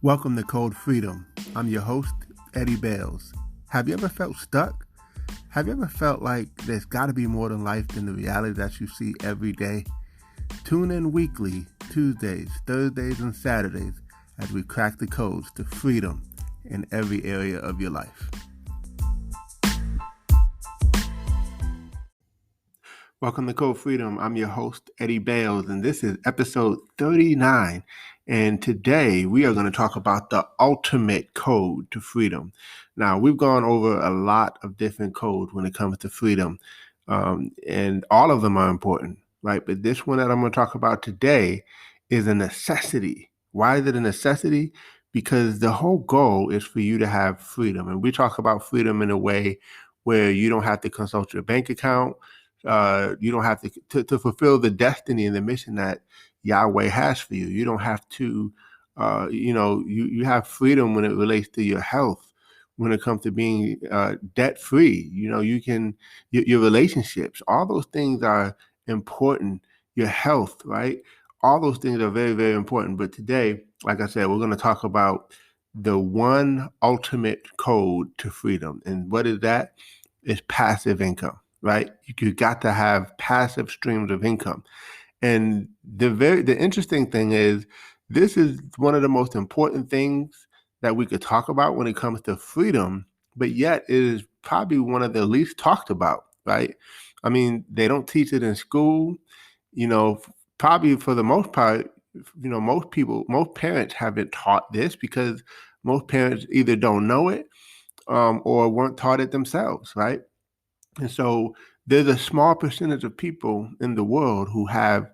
Welcome to Code Freedom. I'm your host, Eddie Bales. Have you ever felt stuck? Have you ever felt like there's got to be more than life than the reality that you see every day? Tune in weekly, Tuesdays, Thursdays, and Saturdays as we crack the codes to freedom in every area of your life. Welcome to Code Freedom. I'm your host, Eddie Bales, and this is episode 39. And today we are going to talk about the ultimate code to freedom. Now, we've gone over a lot of different codes when it comes to freedom, and all of them are important, right? But this one that I'm going to talk about today is a necessity. Why is it a necessity? Because the whole goal is for you to have freedom. And we talk about freedom in a way where you don't have to consult your bank account. You don't have to fulfill the destiny and the mission that Yahweh has for you. You don't have to, you have freedom when it relates to your health, when it comes to being debt free. You can, your relationships, all those things are important. Your health, right? All those things are very, very important. But today, like I said, we're going to talk about the one ultimate code to freedom. And what is that? It's passive income. Right? You got to have passive streams of income. And the interesting thing is, this is one of the most important things that we could talk about when it comes to freedom, but yet it is probably one of the least talked about, right? I mean, they don't teach it in school, probably for the most part, most parents haven't taught this because most parents either don't know it or weren't taught it themselves, right? And so there's a small percentage of people in the world who have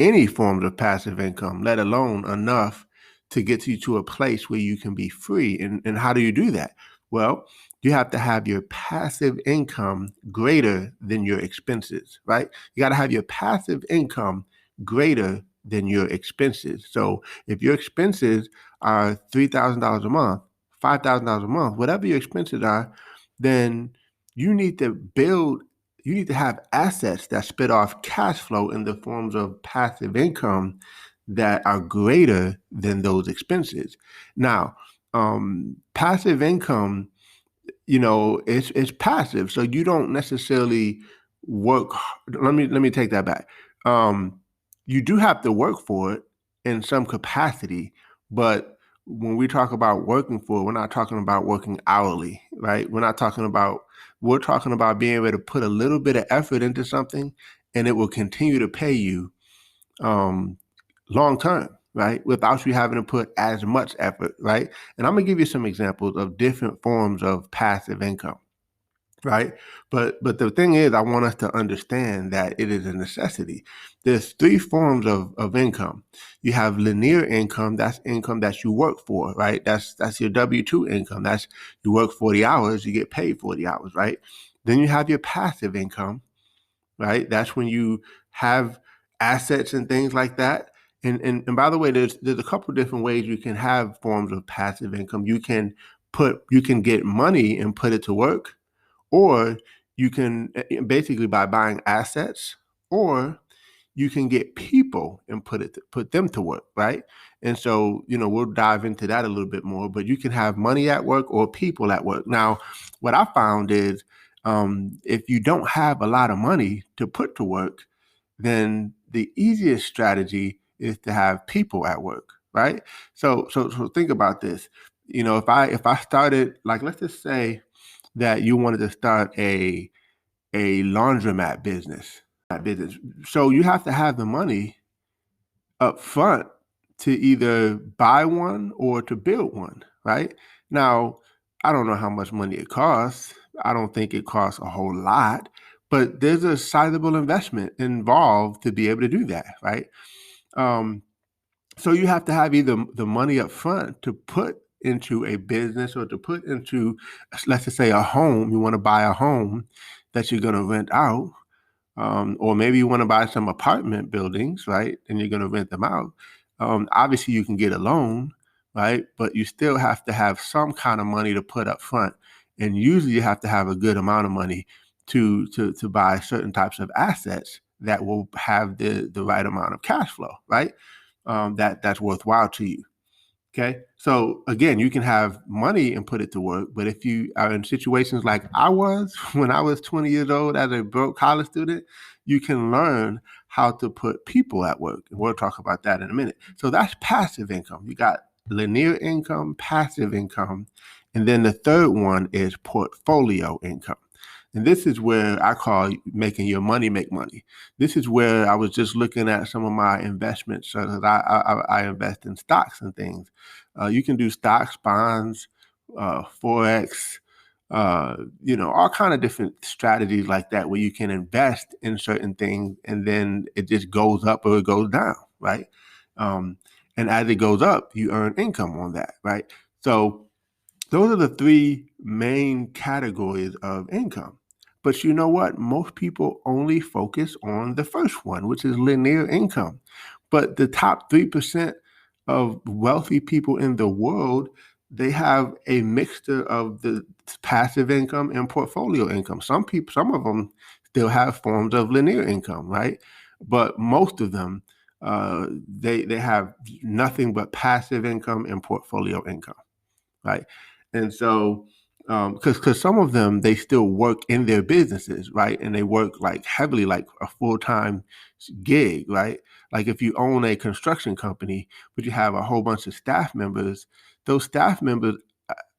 any forms of passive income, let alone enough to get you to a place where you can be free. And how do you do that? Well, you have to have your passive income greater than your expenses, right? You got to have your passive income greater than your expenses. So if your expenses are $3,000 a month, $5,000 a month, whatever your expenses are, then you need to have assets that spit off cash flow in the forms of passive income that are greater than those expenses. Now, passive income, it's passive, so you don't necessarily work. Let me take that back. You do have to work for it in some capacity, but when we talk about working for it, we're not talking about working hourly, right? We're talking about being able to put a little bit of effort into something and it will continue to pay you long term, right? Without you having to put as much effort, right? And I'm gonna give you some examples of different forms of passive income, right? But the thing is, I want us to understand that it is a necessity. There's three forms of income. You have linear income, that's income that you work for, right? That's your W-2 income. That's you work 40 hours, you get paid 40 hours, right? Then you have your passive income, right? That's when you have assets and things like that. And by the way, there's a couple of different ways you can have forms of passive income. You can get money and put it to work, or you can basically by buying assets, or you can get people and put them to work, right? And so, we'll dive into that a little bit more, but you can have money at work or people at work. Now, what I found is if you don't have a lot of money to put to work, then the easiest strategy is to have people at work, right? So think about this. If I started, like, let's just say that you wanted to start a laundromat business. So you have to have the money up front to either buy one or to build one, right? Now, I don't know how much money it costs. I don't think it costs a whole lot, but there's a sizable investment involved to be able to do that, right? So you have to have either the money up front to put into a business or to put into, let's just say, a home. You want to buy a home that you're going to rent out, or maybe you want to buy some apartment buildings, right? And you're going to rent them out. Obviously, you can get a loan, right? But you still have to have some kind of money to put up front. And usually you have to have a good amount of money to buy certain types of assets that will have the right amount of cash flow, right? That's worthwhile to you. Okay. So again, you can have money and put it to work, but if you are in situations like I was when I was 20 years old as a broke college student, you can learn how to put people at work. And we'll talk about that in a minute. So that's passive income. You got linear income, passive income, and then the third one is portfolio income. And this is where I call making your money make money. This is where I was just looking at some of my investments. So that I invest in stocks and things. You can do stocks, bonds, forex, all kind of different strategies like that where you can invest in certain things and then it just goes up or it goes down, right? Um, and as it goes up, you earn income on that, right? So those are the three main categories of income. But you know what? Most people only focus on the first one, which is linear income. But the top 3% of wealthy people in the world, they have a mixture of the passive income and portfolio income. Some of them still have forms of linear income, right? But most of them, they have nothing but passive income and portfolio income, right? And so, because some of them they still work in their businesses, right, and they work like heavily, like a full time gig, right? Like if you own a construction company, but you have a whole bunch of staff members, those staff members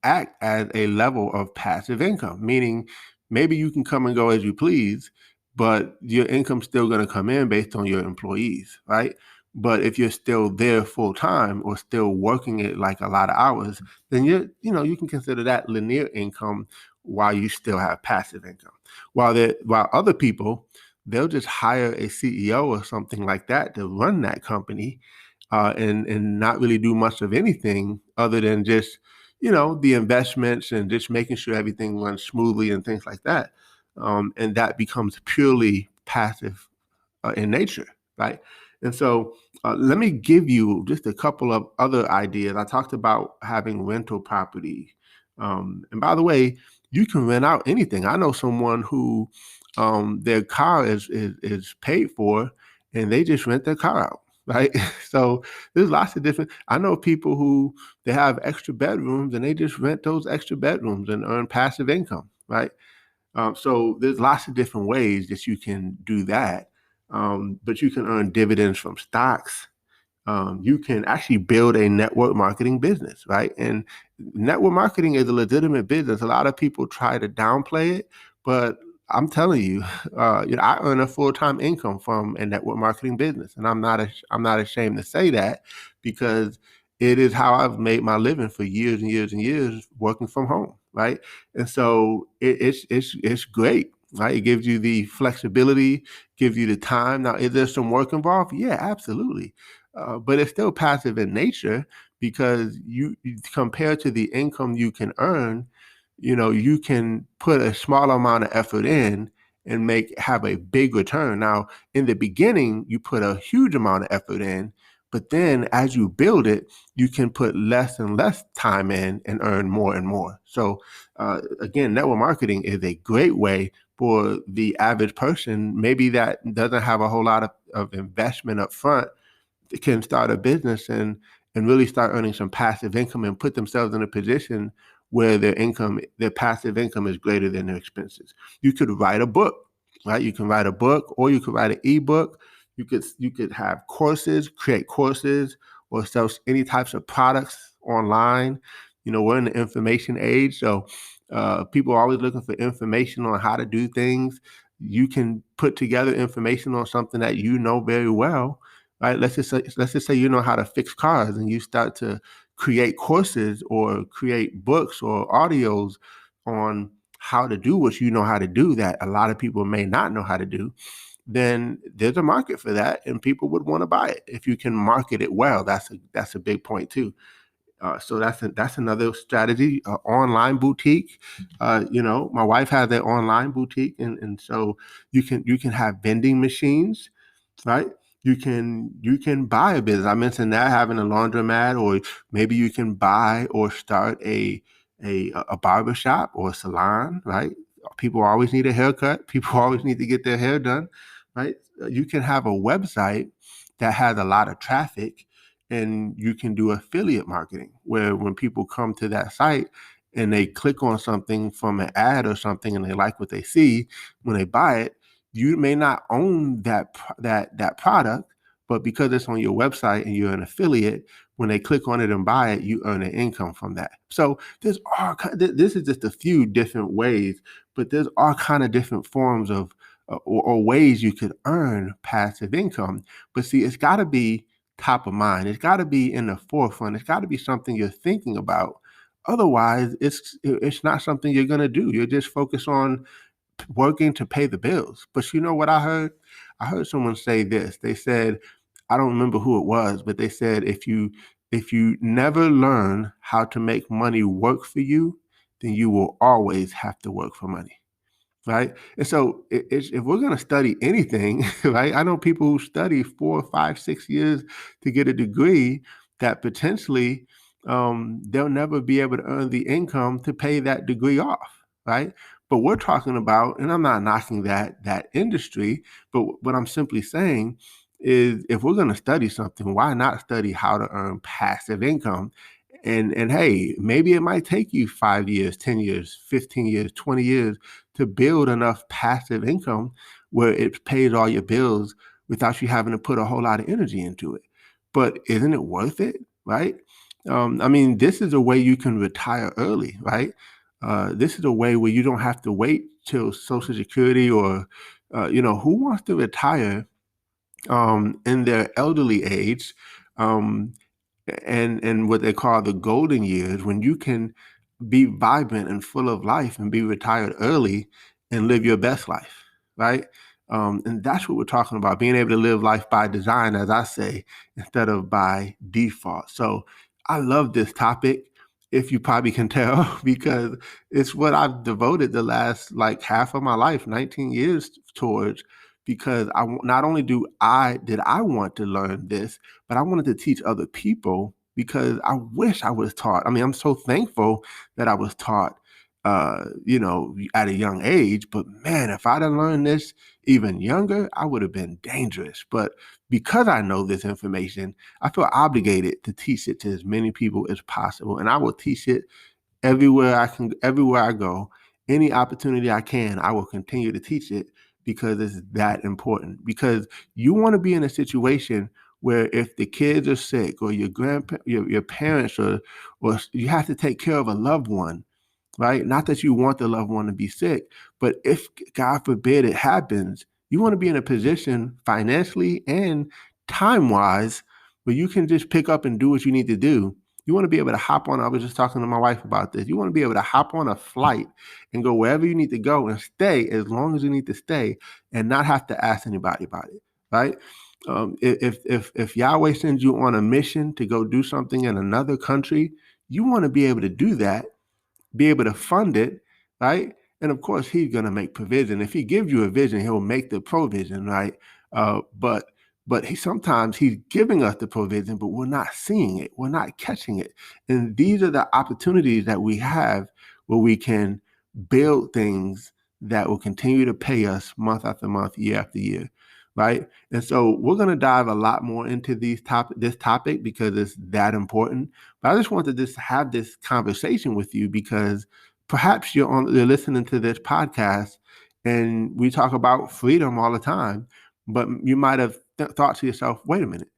act as a level of passive income, meaning maybe you can come and go as you please, but your income's still going to come in based on your employees, right? But if you're still there full time or still working it like a lot of hours, then you can consider that linear income while you still have passive income. While other people, they'll just hire a CEO or something like that to run that company, and not really do much of anything other than just the investments and just making sure everything runs smoothly and things like that. And that becomes purely passive in nature, right? And so let me give you just a couple of other ideas. I talked about having rental property. And by the way, you can rent out anything. I know someone who their car is paid for and they just rent their car out, right? So there's lots of different. I know people who they have extra bedrooms and they just rent those extra bedrooms and earn passive income, right? So there's lots of different ways that you can do that. But you can earn dividends from stocks. You can actually build a network marketing business, right? And network marketing is a legitimate business. A lot of people try to downplay it, but I'm telling you, I earn a full-time income from a network marketing business, and I'm not ashamed to say that because it is how I've made my living for years and years and years working from home, right? And so it's great, right? It gives you the flexibility, gives you the time. Now, is there some work involved? Yeah, absolutely. But it's still passive in nature because you compared to the income you can earn, you can put a small amount of effort in and have a big return. Now, in the beginning, you put a huge amount of effort in, but then as you build it, you can put less and less time in and earn more and more. So, again, network marketing is a great way for the average person, maybe that doesn't have a whole lot of investment up front, can start a business and really start earning some passive income and put themselves in a position where their passive income is greater than their expenses. You could write a book, right? You can write a book or you could write an ebook. You could have courses, create courses or sell any types of products online. We're in the information age, so people are always looking for information on how to do things. You can put together information on something that you know very well, right? Let's just say you know how to fix cars, and you start to create courses or create books or audios on how to do what you know how to do that a lot of people may not know how to do. Then there's a market for that, and people would want to buy it if you can market it well. That's a big point too. So that's another strategy. Online boutique. My wife has an online boutique, and so you can have vending machines, right? You can buy a business. I mentioned that, having a laundromat, or maybe you can buy or start a barber shop or a salon, right? People always need a haircut. People always need to get their hair done, right? You can have a website that has a lot of traffic, and you can do affiliate marketing, where when people come to that site and they click on something from an ad or something and they like what they see, when they buy it, you may not own that product, but because it's on your website and you're an affiliate, when they click on it and buy it, you earn an income from that. So there's this is just a few different ways, but there's all kind of different forms of or ways you could earn passive income. But see, it's got to be top of mind. It's got to be in the forefront. It's got to be something you're thinking about. Otherwise, it's not something you're going to do. You're just focused on working to pay the bills. But you know what I heard? I heard someone say this. They said, I don't remember who it was, but they said if you never learn how to make money work for you, then you will always have to work for money. Right. And so if we're going to study anything, right, I know people who study 4, 5, 6 years to get a degree that potentially they'll never be able to earn the income to pay that degree off. Right. But we're talking about, and I'm not knocking that industry, but what I'm simply saying is if we're going to study something, why not study how to earn passive income? And hey, maybe it might take you 5 years, 10 years, 15 years, 20 years to build enough passive income where it pays all your bills without you having to put a whole lot of energy into it. But isn't it worth it, right? I mean, this is a way you can retire early, right? This is a way where you don't have to wait till Social Security or, who wants to retire in their elderly age and what they call the golden years, when you can be vibrant and full of life and be retired early and live your best life, right? And that's what we're talking about, being able to live life by design, as I say, instead of by default. So I love this topic, if you probably can tell, because it's what I've devoted the last like half of my life, 19 years towards, because not only did I want to learn this, but I wanted to teach other people because I wish I was taught. I mean, I'm so thankful that I was taught, at a young age. But man, if I'd have learned this even younger, I would have been dangerous. But because I know this information, I feel obligated to teach it to as many people as possible. And I will teach it everywhere I can, everywhere I go, any opportunity I can, I will continue to teach it because it's that important. Because you want to be in a situation where if the kids are sick or your parents or you have to take care of a loved one, right? Not that you want the loved one to be sick, but if God forbid it happens, you want to be in a position financially and time-wise where you can just pick up and do what you need to do. You want to be able to hop on. I was just talking to my wife about this. You want to be able to hop on a flight and go wherever you need to go and stay as long as you need to stay and not have to ask anybody about it, right? If Yahweh sends you on a mission to go do something in another country, you want to be able to do that, be able to fund it, right? And of course, he's going to make provision. If he gives you a vision, he'll make the provision, right? But sometimes he's giving us the provision, but we're not seeing it. We're not catching it. And these are the opportunities that we have where we can build things that will continue to pay us month after month, year after year, right? And so we're going to dive a lot more into this topic because it's that important. But I just wanted to just have this conversation with you because perhaps you're listening to this podcast and we talk about freedom all the time, but you might have thought to yourself, wait a minute,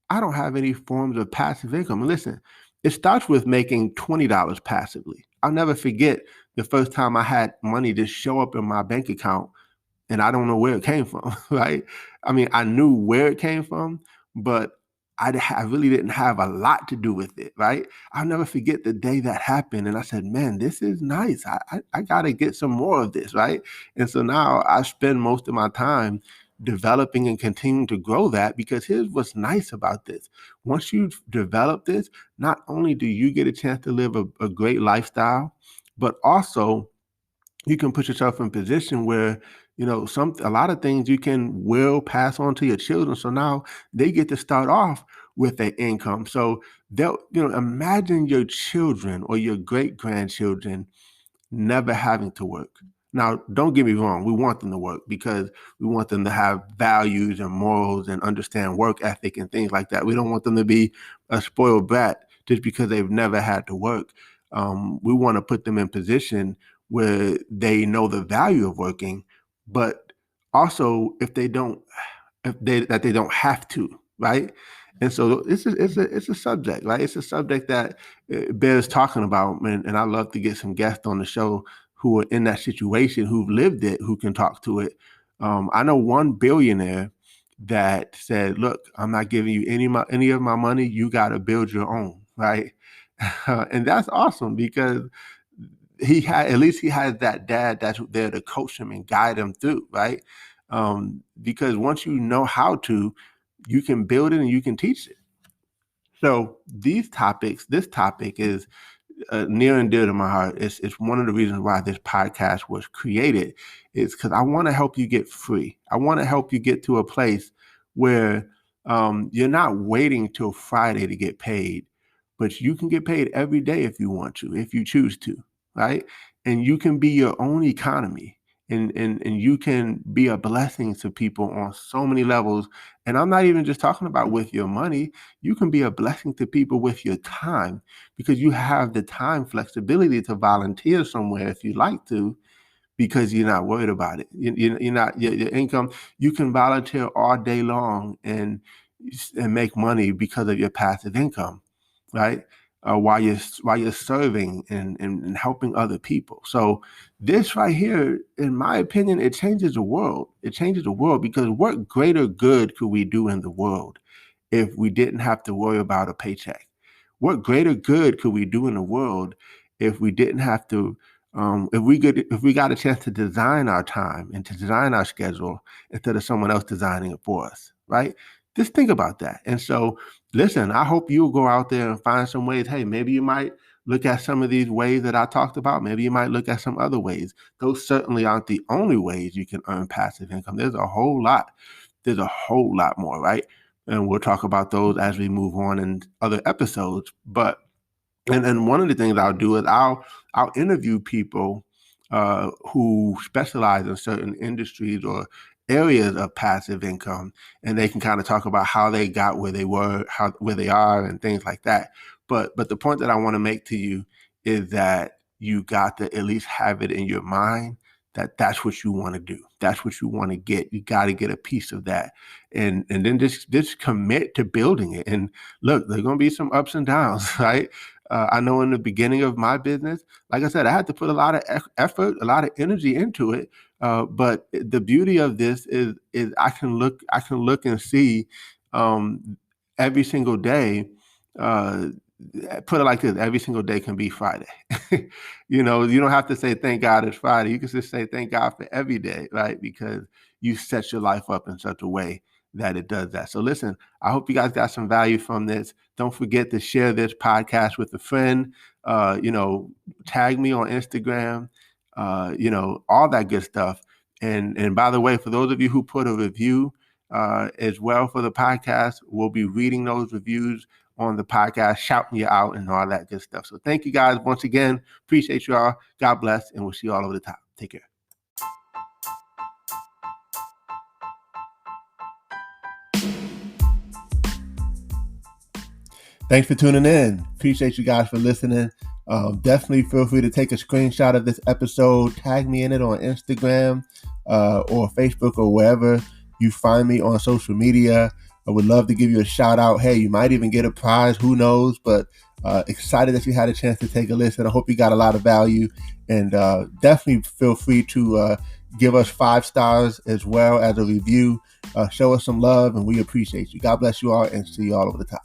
I don't have any forms of passive income. And listen, it starts with making $20 passively. I'll never forget the first time I had money just show up in my bank account and I don't know where it came from, right? I mean, I knew where it came from, but I really didn't have a lot to do with it, right? I'll never forget the day that happened. And I said, man, this is nice. I got to get some more of this, right? And so now I spend most of my time developing and continuing to grow that because here's what's nice about this. Once you develop this, not only do you get a chance to live a great lifestyle, but also you can put yourself in a position where a lot of things you will pass on to your children. So now they get to start off with their income. So they'll imagine your children or your great grandchildren never having to work. Now, don't get me wrong. We want them to work because we want them to have values and morals and understand work ethic and things like that. We don't want them to be a spoiled brat just because they've never had to work. We want to put them in position where they know the value of working, but also if they don't that they don't have to, right? And so it's a subject, right? It's a subject that bears talking about, and I love to get some guests on the show who are in that situation, who've lived it, who can talk to it. I know one billionaire that said, "Look, I'm not giving you any of my money. You got to build your own," right? And that's awesome because at least he has that dad that's there to coach him and guide him through, right? Because once you know how to, you can build it and you can teach it. So this topic is near and dear to my heart. It's one of the reasons why this podcast was created, is because I want to help you get free. I want to help you get to a place where you're not waiting till Friday to get paid, but you can get paid every day if you want to, if you choose to, right? And you can be your own economy. And you can be a blessing to people on so many levels. And I'm not even just talking about with your money. You can be a blessing to people with your time, because you have the time flexibility to volunteer somewhere if you like to, because you're not worried about it. You're not your income. You can volunteer all day long and make money because of your passive income, right? While you're serving and helping other people. So this right here, in my opinion, it changes the world. It changes the world, because what greater good could we do in the world if we didn't have to worry about a paycheck? What greater good could we do in the world if we didn't have to, if we got a chance to design our time and to design our schedule instead of someone else designing it for us, right? Just think about that. And so, listen, I hope you'll go out there and find some ways. Hey, maybe you might look at some of these ways that I talked about. Maybe you might look at some other ways. Those certainly aren't the only ways you can earn passive income. There's a whole lot. There's a whole lot more, right? And we'll talk about those as we move on in other episodes. But and one of the things I'll do is I'll interview people who specialize in certain industries or areas of passive income, and they can kind of talk about how they got where they were, where they are, and things like that. But the point that I want to make to you is that you got to at least have it in your mind that that's what you want to do. That's what you want to get. You got to get a piece of that, and then just commit to building it. And look, there's going to be some ups and downs, right? I know in the beginning of my business, like I said, I had to put a lot of effort, a lot of energy into it. But the beauty of this is I can look and see every single day. Put it like this: every single day can be Friday. You know, you don't have to say thank God it's Friday. You can just say thank God for every day, right? Because you set your life up in such a way that it does that. So listen, I hope you guys got some value from this. Don't forget to share this podcast with a friend. Tag me on Instagram, all that good stuff. And by the way, for those of you who put a review as well for the podcast, we'll be reading those reviews on the podcast, shouting you out and all that good stuff. So thank you guys once again. Appreciate you all. God bless, and we'll see you all over the top. Take care. Thanks for tuning in. Appreciate you guys for listening. Definitely feel free to take a screenshot of this episode, tag me in it on Instagram or Facebook or wherever you find me on social media. I would love to give you a shout out. Hey, you might even get a prize. Who knows? But excited that you had a chance to take a listen. I hope you got a lot of value. And definitely feel free to give us 5 stars as well as a review. Show us some love, and we appreciate you. God bless you all, and see you all over the top.